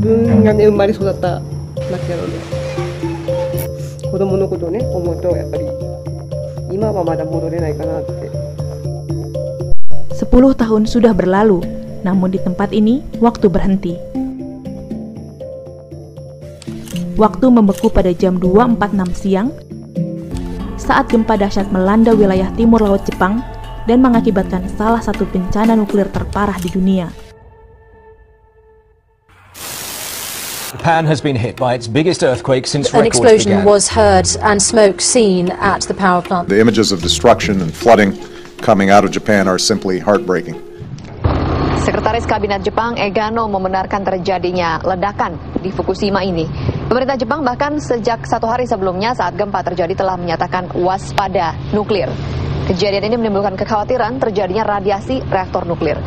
分がね生まれ育った町なので、子供のことをね思うとやっぱり今はまだ戻れないかなって。 10 tahun sudah berlalu, namun di tempat ini waktu berhenti. Waktu membeku pada jam 2.46 siang saat gempa dahsyat melanda wilayah timur laut Jepang dan mengakibatkan salah satu bencana nuklir terparah di dunia. Japan has been hit by its biggest earthquake since An records explosion began. was heard and smoke seen at the power plant. The images of destruction and flooding coming out of Japan are simply heartbreaking. Sekretaris Kabinet Jepang Egano membenarkan terjadinya ledakan di Fukushima ini. Pemerintah Jepang bahkan sejak 1 hari sebelumnya saat gempa terjadi telah menyatakan waspada nuklir. Kejadian ini menimbulkan kekhawatiran terjadinya radiasi reaktor nuklir.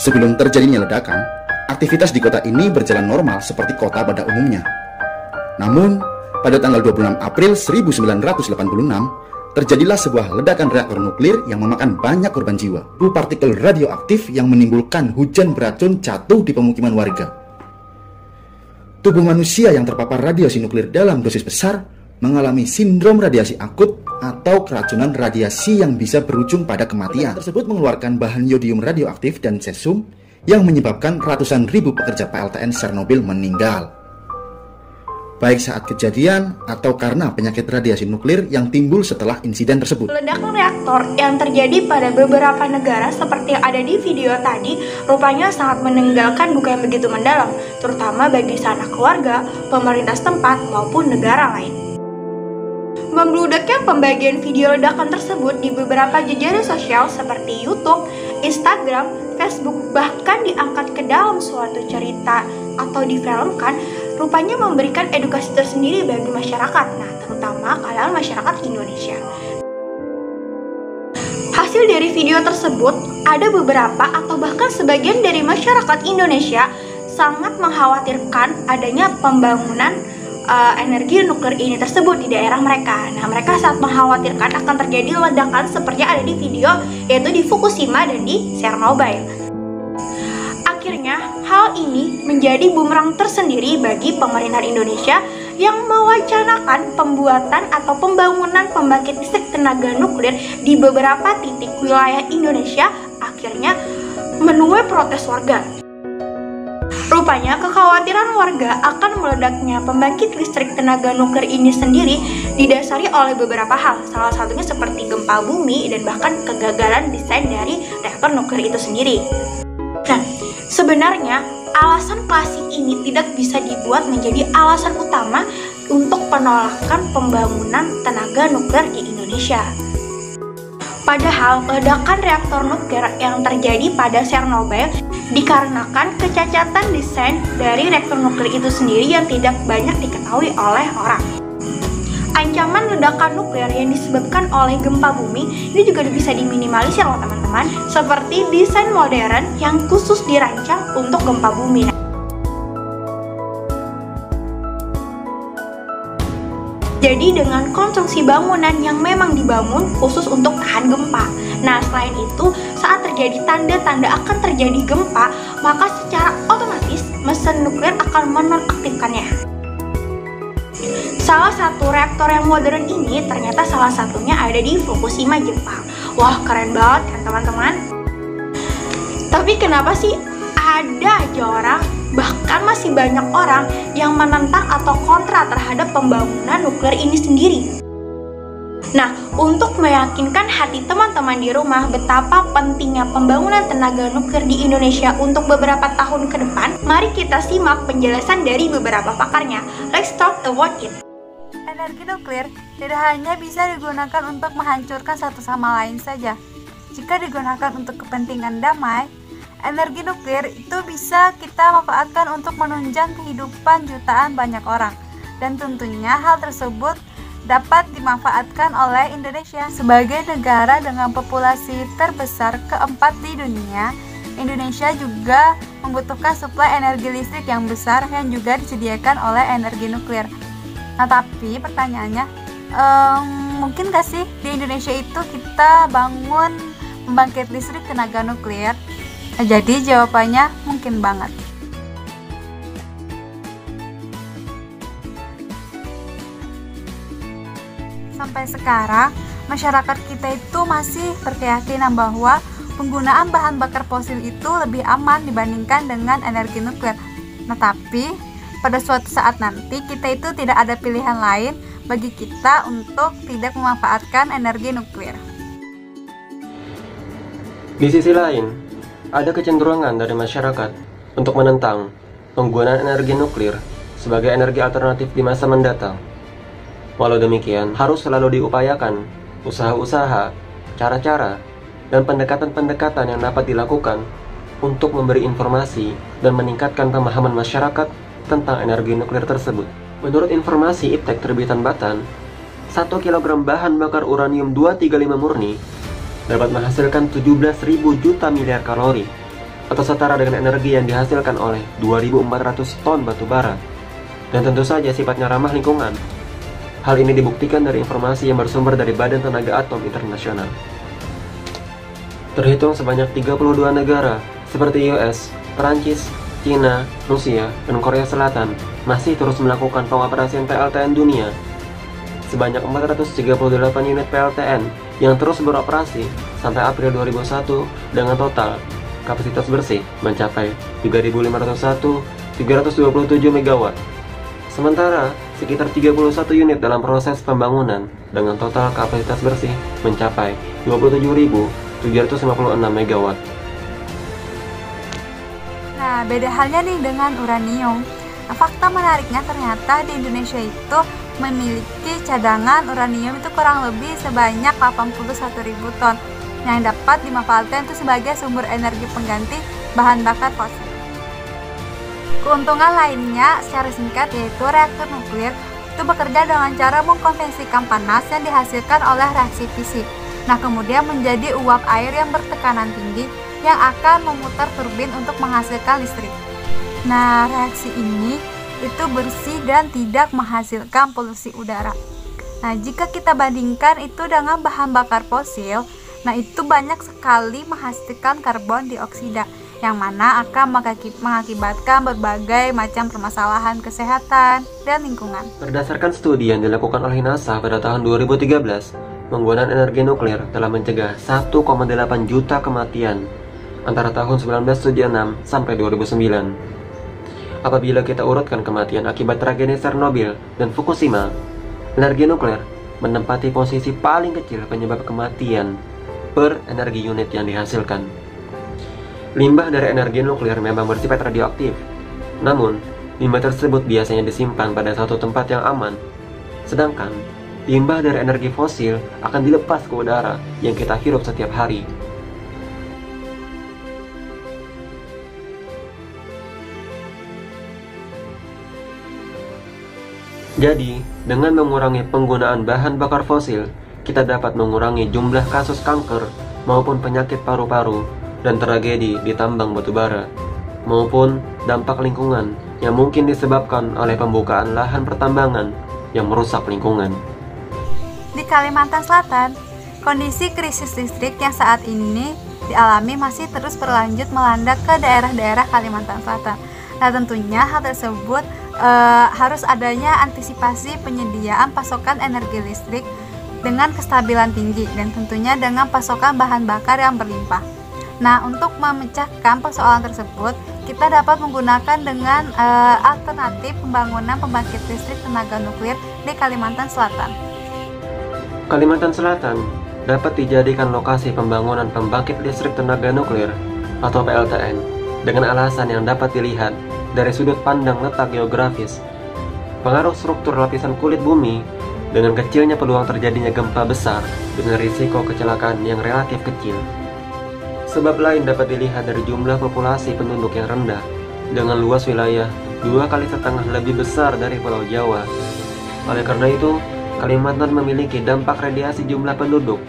Sebelum terjadinya ledakan, aktivitas di kota ini berjalan normal seperti kota pada umumnya. Namun, pada tanggal 26 April 1986, terjadilah sebuah ledakan reaktor nuklir yang memakan banyak korban jiwa. Partikel radioaktif yang menimbulkan hujan beracun jatuh di pemukiman warga. Tubuh manusia yang terpapar radiasi nuklir dalam dosis besar mengalami sindrom radiasi akut atau keracunan radiasi yang bisa berujung pada kematian. Ledakan tersebut mengeluarkan bahan yodium radioaktif dan cesium yang menyebabkan ratusan ribu pekerja PLTN Chernobyl meninggal, baik saat kejadian atau karena penyakit radiasi nuklir yang timbul setelah insiden tersebut. Ledakan reaktor yang terjadi pada beberapa negara seperti yang ada di video tadi rupanya sangat meninggalkan duka yang begitu mendalam, terutama bagi sanak keluarga, pemerintah setempat maupun negara lain. Membludaknya pembagian video ledakan tersebut di beberapa jejaring sosial seperti YouTube, Instagram, Facebook, bahkan diangkat ke dalam suatu cerita atau difilmkan, rupanya memberikan edukasi tersendiri bagi masyarakat, nah terutama kalangan masyarakat Indonesia. Hasil dari video tersebut, ada beberapa atau bahkan sebagian dari masyarakat Indonesia sangat mengkhawatirkan adanya pembangunan energi nuklir ini tersebut di daerah mereka. Nah, mereka sangat mengkhawatirkan akan terjadi ledakan seperti ada di video, yaitu di Fukushima dan di Chernobyl. Akhirnya, hal ini menjadi bumerang tersendiri bagi pemerintahan Indonesia yang mewacanakan pembuatan atau pembangunan pembangkit listrik tenaga nuklir di beberapa titik wilayah Indonesia, akhirnya menuai protes warga. Rupanya kekhawatiran warga akan meledaknya pembangkit listrik tenaga nuklir ini sendiri didasari oleh beberapa hal, salah satunya seperti gempa bumi dan bahkan kegagalan desain dari reaktor nuklir itu sendiri. Nah, sebenarnya alasan klasik ini tidak bisa dibuat menjadi alasan utama untuk penolakan pembangunan tenaga nuklir di Indonesia. Padahal ledakan reaktor nuklir yang terjadi pada Chernobyl dikarenakan kecacatan desain dari reaktor nuklir itu sendiri yang tidak banyak diketahui oleh orang. Ancaman ledakan nuklir yang disebabkan oleh gempa bumi ini juga bisa diminimalisir loh teman-teman, seperti desain modern yang khusus dirancang untuk gempa bumi. Jadi dengan konstruksi bangunan yang memang dibangun khusus untuk tahan gempa. Nah, selain itu, saat terjadi tanda-tanda akan terjadi gempa, maka secara otomatis mesin nuklir akan menonaktifkannya. Salah satu reaktor yang modern ini ternyata salah satunya ada di Fukushima, Jepang. Wah, keren banget kan teman-teman? Tapi kenapa sih ada aja orang, bahkan masih banyak orang yang menentang atau kontra terhadap pembangunan nuklir ini sendiri? Nah, untuk meyakinkan hati teman-teman di rumah betapa pentingnya pembangunan tenaga nuklir di Indonesia untuk beberapa tahun ke depan, mari kita simak penjelasan dari beberapa pakarnya. Let's talk about it. Energi nuklir tidak hanya bisa digunakan untuk menghancurkan satu sama lain saja. Jika digunakan untuk kepentingan damai, energi nuklir itu bisa kita manfaatkan untuk menunjang kehidupan jutaan banyak orang. Dan tentunya hal tersebut dapat dimanfaatkan oleh Indonesia. Sebagai negara dengan populasi terbesar keempat di dunia, Indonesia juga membutuhkan suplai energi listrik yang besar yang juga disediakan oleh energi nuklir. Nah, tapi pertanyaannya, mungkin gak sih di Indonesia itu kita bangun pembangkit listrik tenaga nuklir? Jadi jawabannya mungkin banget. Sampai sekarang, masyarakat kita itu masih berkeyakinan bahwa penggunaan bahan bakar fosil itu lebih aman dibandingkan dengan energi nuklir. Nah, tapi pada suatu saat nanti kita itu tidak ada pilihan lain bagi kita untuk tidak memanfaatkan energi nuklir. Di sisi lain, ada kecenderungan dari masyarakat untuk menentang penggunaan energi nuklir sebagai energi alternatif di masa mendatang. Walau demikian, harus selalu diupayakan usaha-usaha, cara-cara, dan pendekatan-pendekatan yang dapat dilakukan untuk memberi informasi dan meningkatkan pemahaman masyarakat tentang energi nuklir tersebut. Menurut informasi IPTEK terbitan Batan, 1 kg bahan bakar uranium 235 murni dapat menghasilkan 17.000 juta miliar kalori, atau setara dengan energi yang dihasilkan oleh 2.400 ton batu bara, dan tentu saja sifatnya ramah lingkungan. Hal ini dibuktikan dari informasi yang bersumber dari Badan Tenaga Atom Internasional. Terhitung sebanyak 32 negara seperti US, Perancis, Cina, Rusia, dan Korea Selatan masih terus melakukan pengoperasian PLTN dunia. Sebanyak 438 unit PLTN yang terus beroperasi sampai April 2001 dengan total kapasitas bersih mencapai 3.501,327 MW. Sementara, sekitar 31 unit dalam proses pembangunan dengan total kapasitas bersih mencapai 27.756 MW. Nah, beda halnya nih dengan uranium. Nah, fakta menariknya ternyata di Indonesia itu memiliki cadangan uranium itu kurang lebih sebanyak 81.000 ton yang dapat dimanfaatkan itu sebagai sumber energi pengganti bahan bakar fosil. Keuntungan lainnya secara singkat yaitu reaktor nuklir itu bekerja dengan cara mengkonversikan panas yang dihasilkan oleh reaksi fisik. Nah, kemudian menjadi uap air yang bertekanan tinggi yang akan memutar turbin untuk menghasilkan listrik. Nah, reaksi ini itu bersih dan tidak menghasilkan polusi udara. Nah, jika kita bandingkan itu dengan bahan bakar fosil, nah itu banyak sekali menghasilkan karbon dioksida yang mana akan mengakibatkan berbagai macam permasalahan kesehatan dan lingkungan. Berdasarkan studi yang dilakukan oleh NASA pada tahun 2013, penggunaan energi nuklir telah mencegah 1,8 juta kematian antara tahun 1976 sampai 2009. Apabila kita urutkan kematian akibat tragedi Chernobyl dan Fukushima, energi nuklir menempati posisi paling kecil penyebab kematian per energi unit yang dihasilkan. Limbah dari energi nuklir memang bersifat radioaktif, namun limbah tersebut biasanya disimpan pada satu tempat yang aman, sedangkan limbah dari energi fosil akan dilepas ke udara yang kita hirup setiap hari. Jadi, dengan mengurangi penggunaan bahan bakar fosil, kita dapat mengurangi jumlah kasus kanker maupun penyakit paru-paru dan tragedi di tambang batubara, maupun dampak lingkungan yang mungkin disebabkan oleh pembukaan lahan pertambangan yang merusak lingkungan. Di Kalimantan Selatan, kondisi krisis listrik yang saat ini dialami masih terus berlanjut melanda ke daerah-daerah Kalimantan Selatan. Nah, tentunya hal tersebut harus adanya antisipasi penyediaan pasokan energi listrik dengan kestabilan tinggi dan tentunya dengan pasokan bahan bakar yang berlimpah. Nah, untuk memecahkan persoalan tersebut, kita dapat menggunakan dengan alternatif pembangunan pembangkit listrik tenaga nuklir di Kalimantan Selatan. Kalimantan Selatan dapat dijadikan lokasi pembangunan pembangkit listrik tenaga nuklir atau PLTN dengan alasan yang dapat dilihat dari sudut pandang letak geografis, pengaruh struktur lapisan kulit bumi, dengan kecilnya peluang terjadinya gempa besar dengan risiko kecelakaan yang relatif kecil. Sebab lain dapat dilihat dari jumlah populasi penduduk yang rendah, dengan luas wilayah 2,5 kali lebih besar dari Pulau Jawa. Oleh karena itu, Kalimantan memiliki dampak radiasi jumlah penduduk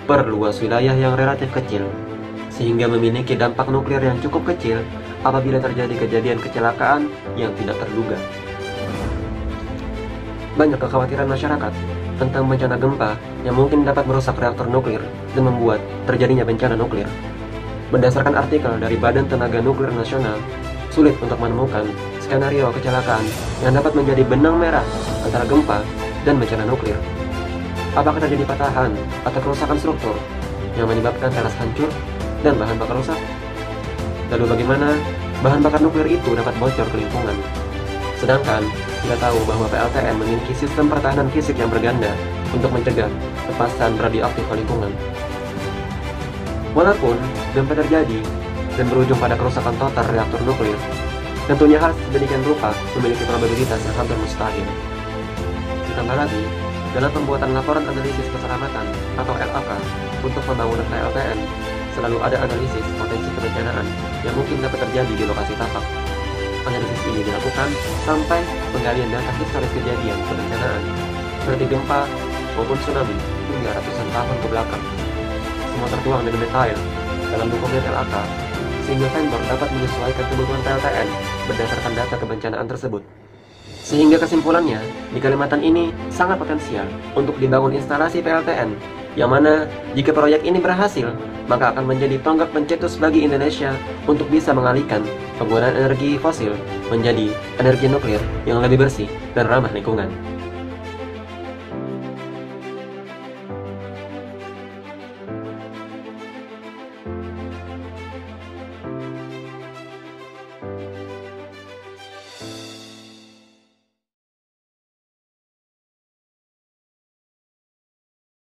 per luas wilayah yang relatif kecil, sehingga memiliki dampak nuklir yang cukup kecil apabila terjadi kejadian kecelakaan yang tidak terduga. Banyak kekhawatiran masyarakat tentang bencana gempa yang mungkin dapat merusak reaktor nuklir dan membuat terjadinya bencana nuklir. Berdasarkan artikel dari Badan Tenaga Nuklir Nasional, sulit untuk menemukan skenario kecelakaan yang dapat menjadi benang merah antara gempa dan bencana nuklir. apakah terjadi patahan atau kerusakan struktur yang menyebabkan teras hancur dan bahan bakar rusak? Lalu bagaimana bahan bakar nuklir itu dapat bocor ke lingkungan? Sedangkan kita tahu bahwa PLTN memiliki sistem pertahanan fisik yang berganda untuk mencegah lepasan radioaktif ke lingkungan. Walaupun gempa terjadi dan berujung pada kerusakan total reaktor nuklir, tentunya hal sedemikian rupa memiliki probabilitas yang hampir mustahil. Ditambah lagi, dalam pembuatan laporan analisis keselamatan atau LAK untuk pembangunan PLTN, selalu ada analisis potensi kebencanaan yang mungkin dapat terjadi di lokasi tapak. Analisis ini dilakukan sampai penggalian data historis kejadian kebencanaan, seperti gempa maupun tsunami hingga ratusan tahun ke belakang. Semua tertuang dengan detail dalam dokumen LAK, sehingga vendor dapat menyesuaikan kebutuhan PLTN berdasarkan data kebencanaan tersebut. Sehingga kesimpulannya, di Kalimantan ini sangat potensial untuk dibangun instalasi PLTN, yang mana jika proyek ini berhasil, maka akan menjadi tonggak pencetus bagi Indonesia untuk bisa mengalihkan penggunaan energi fosil menjadi energi nuklir yang lebih bersih dan ramah lingkungan.